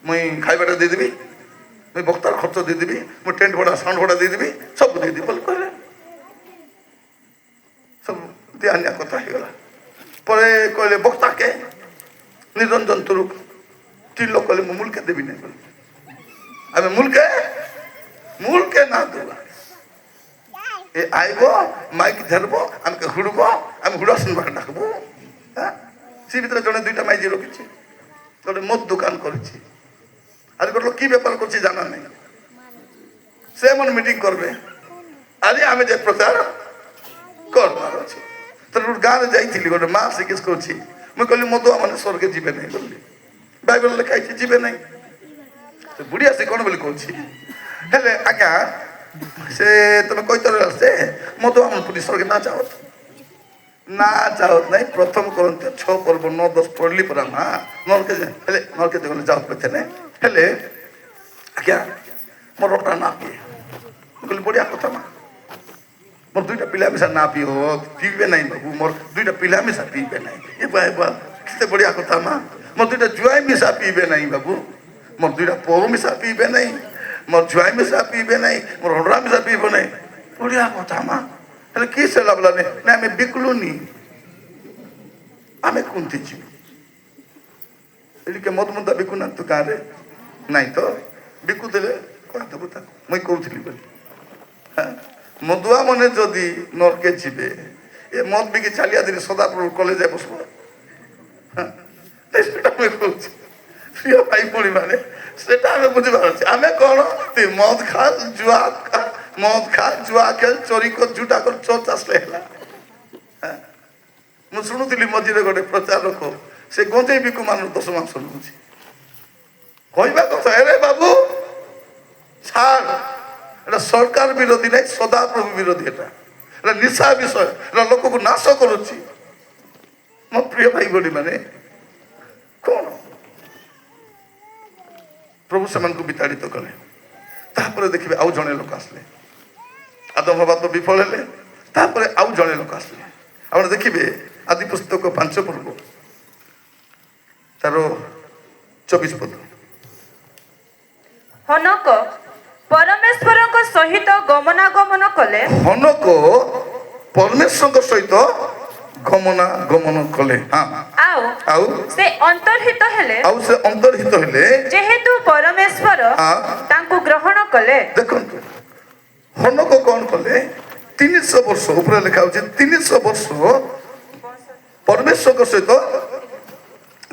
মুই খাইবাটা ଦେଇଦେବି ମୁଇଁ ବକ୍ତାର ଖର୍ଚ୍ଚ ଦେଇଦେବି ମୁଁ ଟେଣ୍ଟ ଭଡ଼ା ସାଉଣ୍ଡ ଭଡ଼ା ଦେଇଦେବି ସବୁ ଦେଇଦେବି ବୋଲି କହିଲେ। ସବୁ ଦିଆ ନିଆ କଥା ହେଇଗଲା ପରେ କହିଲେ ବକ୍ତାକେ ନିରଞ୍ଜନ ତୁରୁକ ତିର୍ଲ କହିଲେ ମୁଁ ମୁଲକେ ଦେବି ନାହିଁ ବୋଲି ଆମେ ମୁଲକେ ନା ଦେବା ଏ ଆଇବ ମାଇକ୍ ଧରବ ଆମକେ ହୁଡ଼ବ ଆମେ ହୁଡ଼ା ଶୁଣବାକେ ଡାକବୁ। ସେ ଭିତରେ ଜଣେ ଦୁଇଟା ମାଇଜି ରଖିଛି ଗୋଟେ ମଦ ଦୋକାନ କରିଛି ଆଜି ଗୋଟେ ଲୋକ କି ବେପାର করছে জানা নাই সে মন মিটিং করবে আজ আমি যে প্রচার করবার আছে তোর গাঁরে যাইছিলি গোটে মা জিজ্ঞেস করছি মুই কলি মধুয়া মানে স্বর্গে যাবে নাই বললি বাইবেল লেখাইছে যাবে নাই বুড়ি আসি কোন বলি কইছি হেলে আজ্ঞা সে তুমি কইতরে আসছে মধুয়া মানে পুলিশ স্বর্গে না যাও না যাও নাই প্রথম করন্তে 6 পর্ব 9 10 পড়লি পরা মা নরকে হেলে নরকে দেখলে যাও পেতে নাই হেলে আজ্ঞা মোর রটা না পিয়ে কইলি বড়িয়া কথা মা মোর দুইটা পিলা মিশা না পিবে নাই বাবু মোর দুইটা পিলা মিশা পিবে নাই এ বা কেতে বড়িয়া কথা মা মোর দুইটা জুয়াই মিশা পিবে নাই বাবু মোর দুইটা পৌ মিশা পিবে নাই মোর জুয়াই মিশা পিবে নাই মোর হড়া মিশা পিবে নাই বড়িয়া কথা মা হেলে কি সে লাভলা নে না আমি বিকলুনি আমি কোনটি জি এদিকে মদ মদা বিকু না তো গাঁরে নাই তো বিকু দেলে কয় দেবো তা মুই কৌছিলি বলি হ্যাঁ মধুয়া মনে যদি নরকে যাবে এ মদ বিকি চালিয়া দিলে সদাপুর কলেজে বসবো হ্যাঁ সেটা আমি কৌছি প্রিয় ভাই পরিমাণে সেটা আমি বুঝতে পারছি আমি কোন তুই মদ খা জুয়া খেল চোরি কর ঝুটা কর চোর আসলে হেলা হ্যাঁ ମୁଁ ଶୁଣୁଥିଲି ମଝିରେ ଗୋଟେ ପ୍ରଚାରକ ସେ ଗଞ୍ଜେଇ ବିକୁ ମାନଙ୍କୁ 10 ମାସ ଶୁଣୁଛି କହିବା କଥା ଆରେ ବାବୁ ছাড় এটা সরকার বিরোধী নাই সদাপ্রভু বিরোধী এটা নিশা বিষয় এটা লোককে নাশ করুছি ମୋ ପ୍ରିୟ ଭାଇ ଭଳି ମାନେ କଣ ପ୍ରଭୁ ସେମାନଙ୍କୁ ବିତାଡ଼ିତ କଲେ ତାପରେ ଦେଖିବେ ଆଉ ଜଣେ ଲୋକ ଆସିଲେ ଆଦମ ହବା ତ ବିଫଳ ହେଲେ ତାପରେ ଆଉ ଜଣେ ଲୋକ ଆସିଲେ ଆପଣ ଦେଖିବେ ଆଦି ପୁସ୍ତକ 5 ପର୍ବ ତାର 24 ପଦ ହନକ ପରମେଶ୍ୱରଙ୍କ ସହିତ ଗମନାଗମନ କଲେ ହନକ ପରମେଶ୍ୱରଙ୍କ ସହିତ ଗମନାଗମନ କଲେ ଆଉ ସେ ଅନ୍ତର୍ହିତ ହେଲେ ଯେହେତୁ ପରମେଶ୍ୱର ତାଙ୍କୁ ଗ୍ରହଣ କଲେ। ଦେଖନ୍ତୁ ହନକ କଣ କଲେ 300 ବର୍ଷ ଉପରେ ଲେଖା ହଉଛି 300 ବର୍ଷ ପରମେଶ୍ୱରଙ୍କ ସହିତ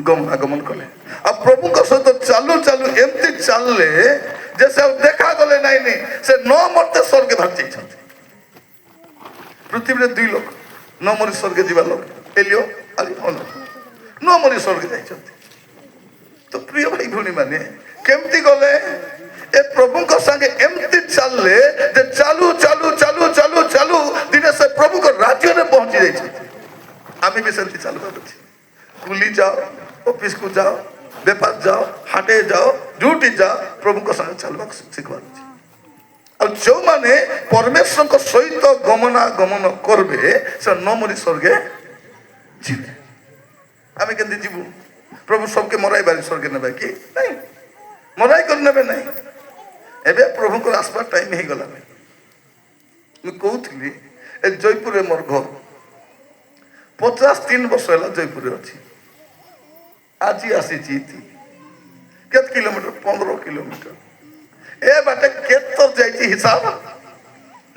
ଗମନାଗମନ କଲେ ଆଉ ପ୍ରଭୁଙ୍କ ସହିତ ଚାଲୁ ଚାଲୁ ଏମିତି ଚାଲିଲେ ଯେ ସେ ଦେଖାଗଲେ ନାଇନି ସେ ନ ମରତେ ସ୍ୱର୍ଗ ବାହାରି ଯାଇଛନ୍ତି ପୃଥିବୀରେ 2 ଲୋକ ନ ମରି ସ୍ୱର୍ଗ ଯିବା ଲୋକ ଏଲିଓ ଆରି ହନକ ନ ମରି ସ୍ୱର୍ଗ ଯାଇଛନ୍ତି ତ ପ୍ରିୟ ଭାଇ ଭଉଣୀ ମାନେ କେମିତି ଗଲେ ଏ ପ୍ରଭୁଙ୍କ ସାଙ୍ଗେ ଏମିତି ଚାଲିଲେ ଯେ ଚାଲୁ ଚାଲୁ ଚାଲୁ ଚାଲୁ ଚାଲୁ ଦିନେ ସେ ପ୍ରଭୁଙ୍କ ରାଜ୍ୟରେ ପହଞ୍ଚି ଯାଇଛନ୍ତି ଆମେ ବି ସେମିତି ଚାଲିବାର ଅଛି କୁଲି ଯାଅ ଅଫିସକୁ ଯାଅ ବେପାର ଯାଅ ହାଟେ ଯାଅ ଯୋଉଠି ଯାଅ ପ୍ରଭୁଙ୍କ ସାଙ୍ଗେ ଚାଲିବାକୁ ଶିଖିବାର ଅଛି ଆଉ ଯେଉଁମାନେ ପରମେଶ୍ୱରଙ୍କ ସହିତ ଗମନାଗମନ କରିବେ ସେ ନ ମରି ସ୍ୱର୍ଗେ ଯିବେ ଆମେ କେମିତି ଯିବୁ ପ୍ରଭୁ ସବୁକେ ମରାଇବାରେ ସ୍ୱର୍ଗେ ନେବେ କି ନାଇଁ ମରାଇ କରି ନେବେ ନାହିଁ ଏବେ ପ୍ରଭୁଙ୍କର ଆସିବାର ଟାଇମ୍ ହେଇଗଲା ମୁଁ କହୁଥିଲି ଏ ଜୟପୁରରେ ମୋର ଘର 53 ବର୍ଷ ହେଲା ଜୟପୁରରେ ଅଛି ଆଜି ଆସିଛି କେତେ କିଲୋମିଟର 15 କିଲୋମିଟର ଏ ବାଟେ କେତେ ଯାଇଛି ହିସାବ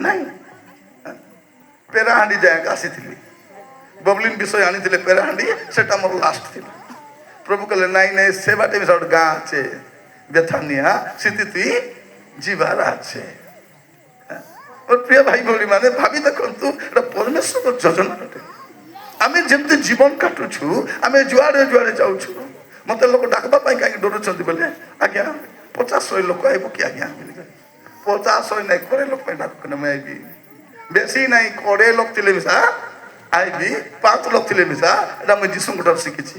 ନାଇଁ ପେରାହାଣ୍ଡି ଯାଏ ଆସିଥିଲି ବବଲିନ୍ ବିଷୟ ଆଣିଥିଲେ ପେରାହାଣ୍ଡି ସେଟା ମୋର ଲାଷ୍ଟ ଥିଲା ପ୍ରଭୁ କହିଲେ ନାଇଁ ନାଇଁ ସେ ବାଟେ ବି ଗୋଟେ ଗାଁ ଅଛି ବେଥାନିଆ ସେଠି ତୁଇ ଯିବାର ଅଛି ମୋର ପ୍ରିୟ ଭାଇ ଭଉଣୀ ମାନେ ଭାବି ଦେଖନ୍ତୁ ଏଟା ପରମେଶ୍ୱରଙ୍କ ଯୋଜନା ଅଟେ ଆମେ ଯେମିତି ଜୀବନ କାଟୁଛୁ ଆମେ ଯୁଆଡ଼େ ଯୁଆଡ଼େ ଯାଉଛୁ ମତେ ଲୋକ ଡାକବା ପାଇଁ କାହିଁକି ଡରୁଛନ୍ତି ବୋଲେ ଆଜ୍ଞା 50-100 ଲୋକ ଆଇବ କି ଆଜ୍ଞା 50-100 ନାଇଁ 20 ଲୋକ ପାଇଁ ଡାକ ମୁଁ ଆଇବି ବେଶୀ ନାଇଁ 20 ଲୋକ ଥିଲେ ମିଶା ଆଇବି 5 ଲୋକ ଥିଲେ ମିଶା ଏଟା ମୁଁ ଯୀଶୁଙ୍କଠାରୁ ଶିଖିଛି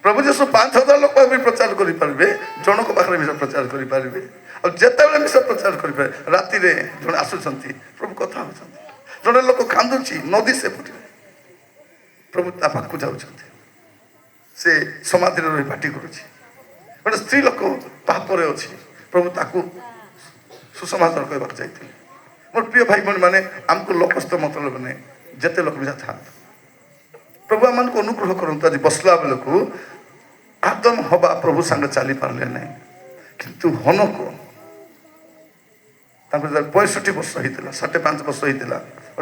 ପ୍ରଭୁ ଯୀଶୁ 5,000 ଲୋକ ବି ପ୍ରଚାର କରିପାରିବେ ଜଣଙ୍କ ପାଖରେ ମିଶା ପ୍ରଚାର କରିପାରିବେ ଆଉ ଯେତେବେଳେ ମିଶା ପ୍ରଚାର କରିପାରିବେ ରାତିରେ ଜଣେ ଆସୁଛନ୍ତି ପ୍ରଭୁ କଥା ହେଉଛନ୍ତି ଜଣେ ଲୋକ କାନ୍ଦୁଛି ନଦୀ ସେପଟେ ପ୍ରଭୁ ତା ପାଖକୁ ଯାଉଛନ୍ତି ସେ ସମାଧିରେ ରହି ପାଟି କରୁଛି ଗୋଟେ ସ୍ତ୍ରୀ ଲୋକ ପାପରେ ଅଛି, ପ୍ରଭୁ ତାକୁ ସୁସମାଚାର କହିବାକୁ ଯାଇଥିଲେ। ମୋର ପ୍ରିୟ ଭାଇ ଭଉଣୀ ମାନେ, ଆମକୁ ଲୋକସ୍ଥ ମତଲବ ନାହିଁ, ଯେତେ ଲୋକ ବି ଥାଆନ୍ତୁ, ପ୍ରଭୁ ଆମମାନଙ୍କୁ ଅନୁଗ୍ରହ କରନ୍ତୁ। ଆଜି ବସିଲା ବେଳକୁ ଆଦମ ହବା ପ୍ରଭୁ ସାଙ୍ଗେ ଚାଲି ପାରିଲେ ନାହିଁ, କିନ୍ତୁ ହନକ ତାଙ୍କର 65 ବର୍ଷ ହେଇଥିଲା, 65 ବର୍ଷ ହେଇଥିଲା,